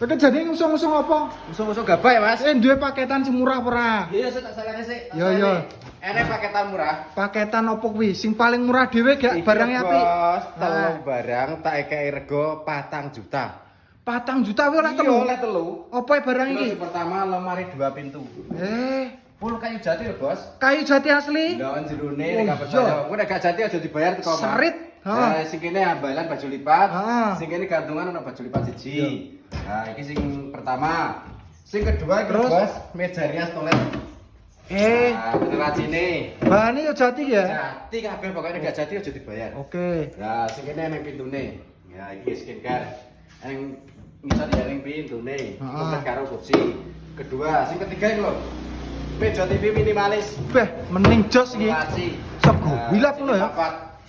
Kowe jadi ngusung-ngusung apa? Musuh-musuh gabah ya, Mas? Duwe paketan sing murah apa ora? Iya, tak salahnya sih. Yo. Enek paketan murah. Paketan opo kuwi? Sing paling murah dhewe gak barangnya apik? Bos, telu barang tak ekeki rego 4 juta. 4 juta kuwi oleh telu. Iya, oleh telu. Apa barang iki? Terus pertama lemari 2 pintu. Full kayu jati lho, Bos. Kayu jati asli. Ndon jerone Oh, nek gak percaya. Kowe nek gak jati aja dibayar teko omah. Serit. Nah, sing kene ambalan baju lipat. Heeh. Sing kene gantungan ana baju lipat siji. Nah, iki sing pertama. Sing kedua iki, Terus? Bos, meja rias toilet. Nah, racine. Bahane yo jati ya. Jati kabeh pokoknya gak jati aja dibayar. Oke. Nah, sing kene nang pintune. Ya, iki skincare. Yang ngisor ya ning pintune. Komplit karo kursi. Kedua, sing ketiga iki lho. Meja TV minimalis. Beh, mending jos iki. Laci. Sok wilap ngono ya.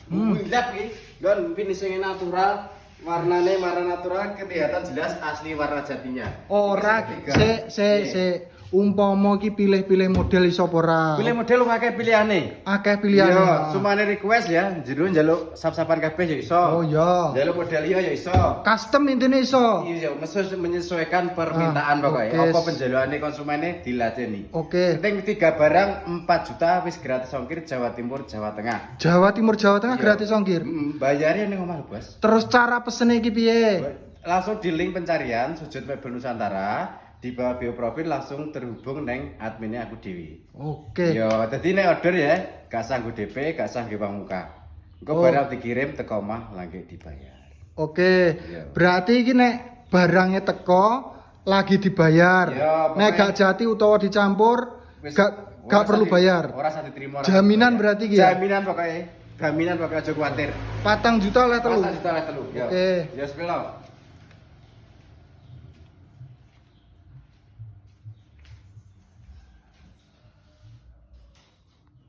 Wilap iki. Dan finishing natural. Warnanya warna natural, kelihatan jelas asli warna jatinya. Ora, Ketiga. se umpama iki pilih-pilih model iso apa ora? Pilih model akeh pilihane. Akeh pilihan. Iya, sumane request ya. Jero njaluk sap-sapan kabeh ya iso. Oh iya. Njaluk model ya iso. Custom intine iso. Iya, mesti menyesuaikan permintaan pokoknya. oke. Apa penjaluane konsumennya diladeni. Oke. Penting 3 barang 4 juta wis gratis ongkir Jawa Timur, Jawa Tengah. Jawa Timur, Jawa Tengah Iya. gratis ongkir. Bayarnya ning omah lho, Bos. Terus cara pesene iki piye? Langsung di link pencarian Sujud Mebel Nusantara. Di bawah bio profil langsung terhubung neng adminnya aku Dewi. Oke. Yo, tadi nek order ya, gak sanggup DP, gak sanggup uang muka. Engko barang dikirim teko omah lagi dibayar. Oke. Iya. Berarti iki nek barangnya teko lagi dibayar. Iya, Nek pokoknya- gak jati utawa dicampur Wis, gak perlu bayar. Ora usah diterima. Jaminan berarti iki ya? Jaminan pokoknya. Jaminan pokoknya aja kuwatir. 4 juta oleh telu. 4 juta lah telu. Yo. Oke. Yo sepelo.